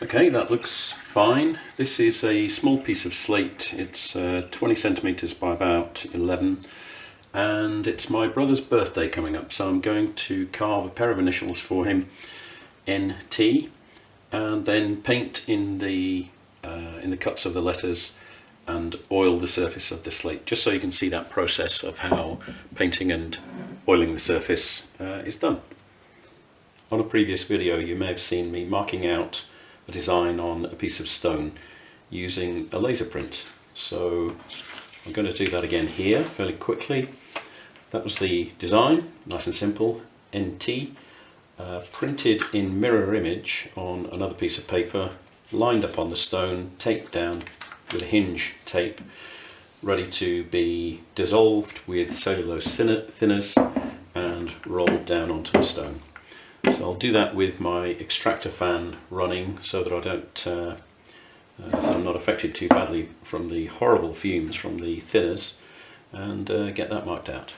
Okay, that looks fine. This is a small piece of slate. It's 20 centimeters by about 11, and it's my brother's birthday coming up, so I'm going to carve a pair of initials for him, NT, and then paint in the cuts of the letters and oil the surface of the slate, just so you can see that process of how painting and oiling the surface is done. On a previous video you may have seen me marking out a design on a piece of stone using a laser print, so I'm going to do that again here fairly quickly. That was the design, nice and simple, NT, printed in mirror image on another piece of paper, lined up on the stone, taped down with a hinge tape, ready to be dissolved with cellulose thinners and rolled down onto the stone. So I'll do that with my extractor fan running so that I don't, so I'm not affected too badly from the horrible fumes from the thinners, and get that marked out.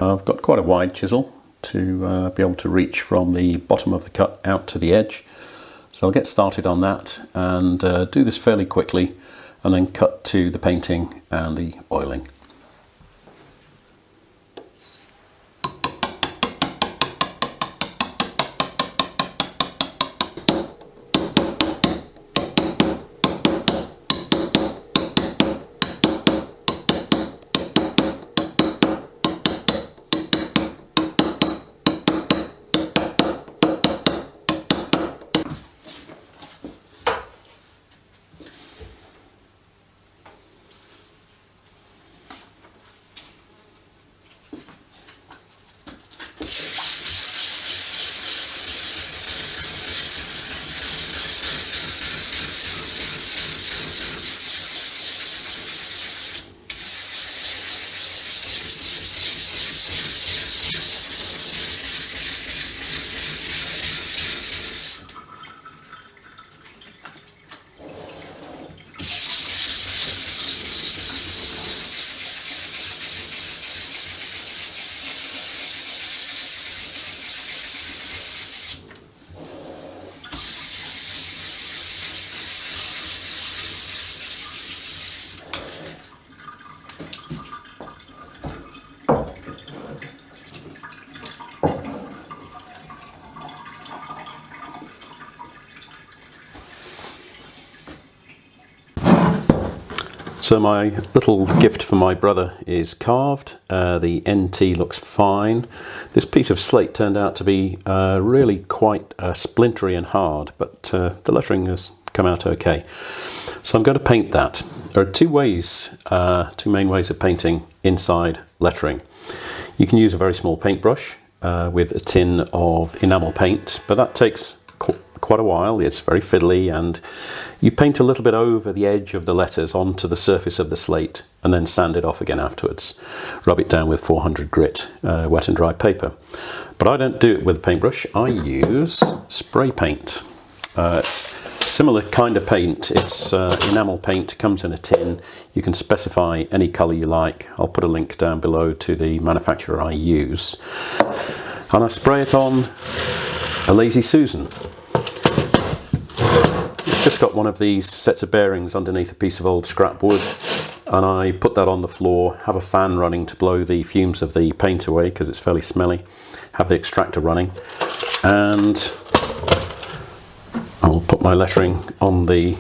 I've got quite a wide chisel to be able to reach from the bottom of the cut out to the edge. So I'll get started on that and do this fairly quickly and then cut to the painting and the oiling. So my little gift for my brother is carved. The NT looks fine. This piece of slate turned out to be really quite splintery and hard, but the lettering has come out okay. So I'm going to paint that. There are two main ways of painting inside lettering. You can use a very small paintbrush with a tin of enamel paint, but that takes quite a while. It's very fiddly, and you paint a little bit over the edge of the letters onto the surface of the slate and then sand it off again afterwards. Rub it down with 400 grit wet and dry paper. But I don't do it with a paintbrush. I use spray paint. It's similar kind of paint. It's enamel paint, comes in a tin. You can specify any colour you like. I'll put a link down below to the manufacturer I use. And I spray it on a Lazy Susan. It's just got one of these sets of bearings underneath a piece of old scrap wood, and I put that on the floor, have a fan running to blow the fumes of the paint away because it's fairly smelly, have the extractor running, and I'll put my lettering on the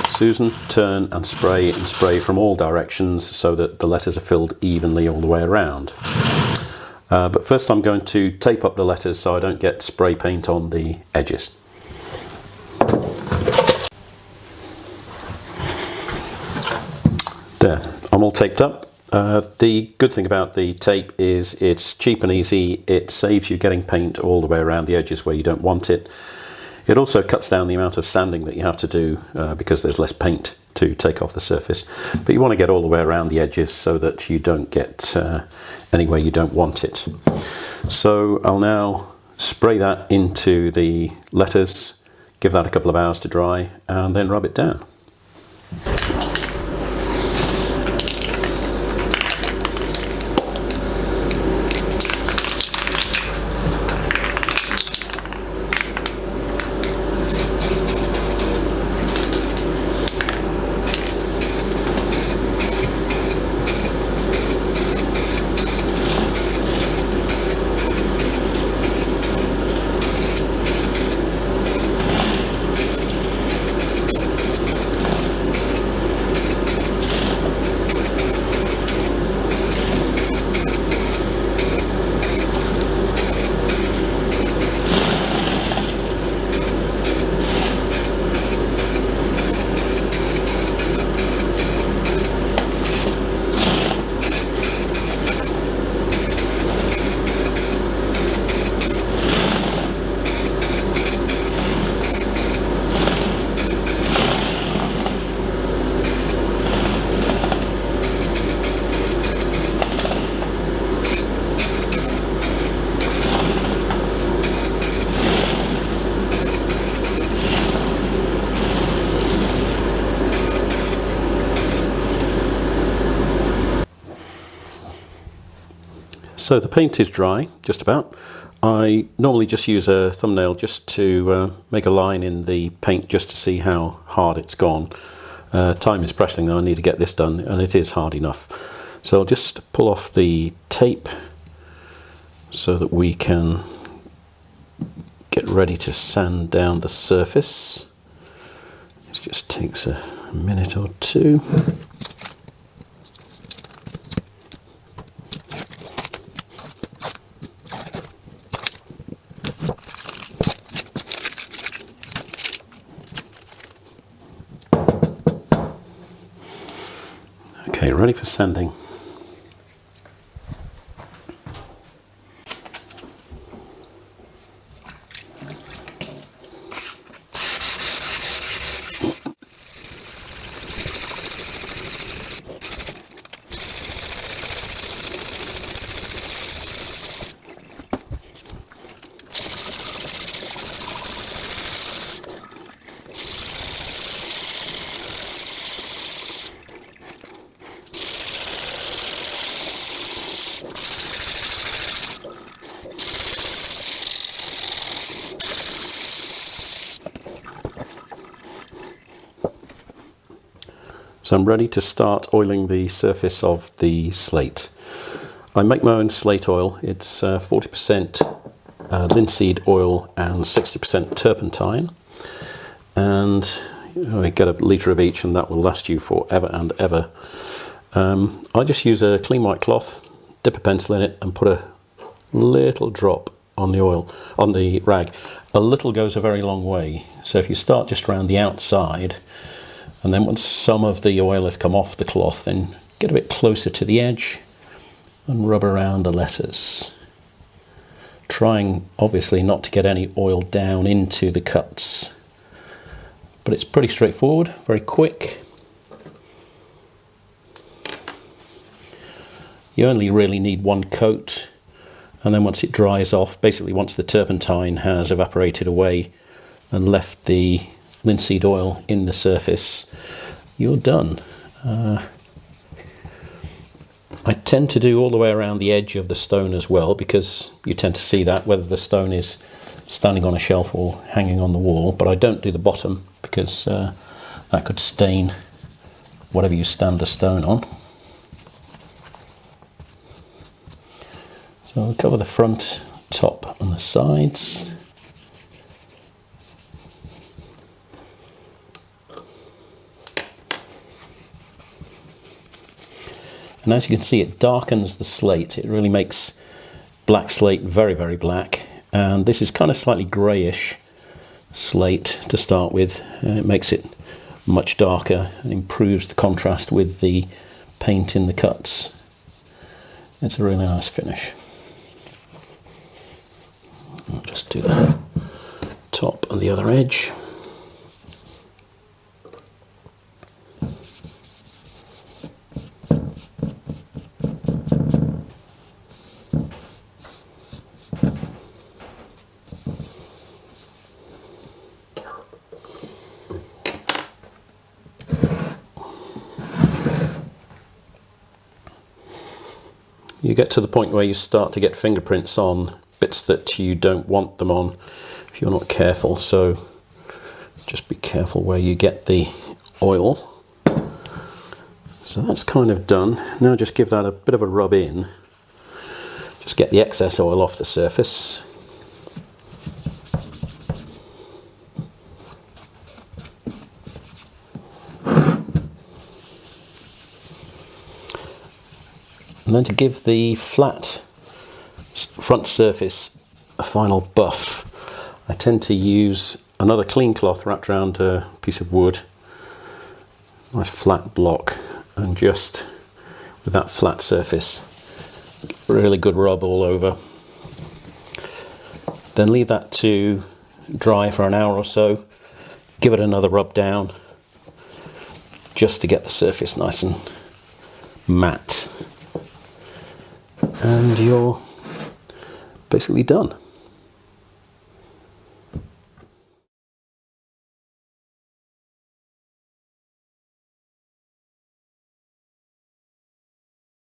Susan, turn and spray from all directions so that the letters are filled evenly all the way around. But first I'm going to tape up the letters so I don't get spray paint on the edges. There, I'm all taped up. The good thing about the tape is it's cheap and easy. It saves you getting paint all the way around the edges where you don't want it. It also cuts down the amount of sanding that you have to do because there's less paint to take off the surface. But you want to get all the way around the edges so that you don't get anywhere you don't want it. So I'll now spray that into the letters, give that a couple of hours to dry, and then rub it down. So the paint is dry, just about. I normally just use a thumbnail just to make a line in the paint just to see how hard it's gone. Time is pressing though, I need to get this done, and it is hard enough. So I'll just pull off the tape so that we can get ready to sand down the surface. It just takes a minute or two. Okay, ready for sanding. So I'm ready to start oiling the surface of the slate. I make my own slate oil. It's 40% linseed oil and 60% turpentine. And I get a litre of each, and that will last you forever and ever. I just use a clean white cloth, dip a pencil in it, and put a little drop on the oil, on the rag. A little goes a very long way. So if you start just around the outside, and then once some of the oil has come off the cloth, then get a bit closer to the edge and rub around the letters. Trying obviously not to get any oil down into the cuts. But it's pretty straightforward, very quick. You only really need one coat, and then once it dries off, basically once the turpentine has evaporated away and left the linseed oil in the surface, you're done. I tend to do all the way around the edge of the stone as well, because you tend to see that whether the stone is standing on a shelf or hanging on the wall, but I don't do the bottom because that could stain whatever you stand the stone on. So I'll cover the front, top and the sides. And as you can see, it darkens the slate. It really makes black slate very, very black. And this is kind of slightly greyish slate to start with. It makes it much darker and improves the contrast with the paint in the cuts. It's a really nice finish. I'll just do the top and the other edge. You get to the point where you start to get fingerprints on bits that you don't want them on if you're not careful, so just be careful where you get the oil. So that's kind of done. Now just give that a bit of a rub in. Just get the excess oil off the surface. And then to give the flat front surface a final buff, I tend to use another clean cloth wrapped around a piece of wood, nice flat block, and just with that flat surface, really good rub all over. Then leave that to dry for an hour or so, give it another rub down, just to get the surface nice and matte. And you're basically done.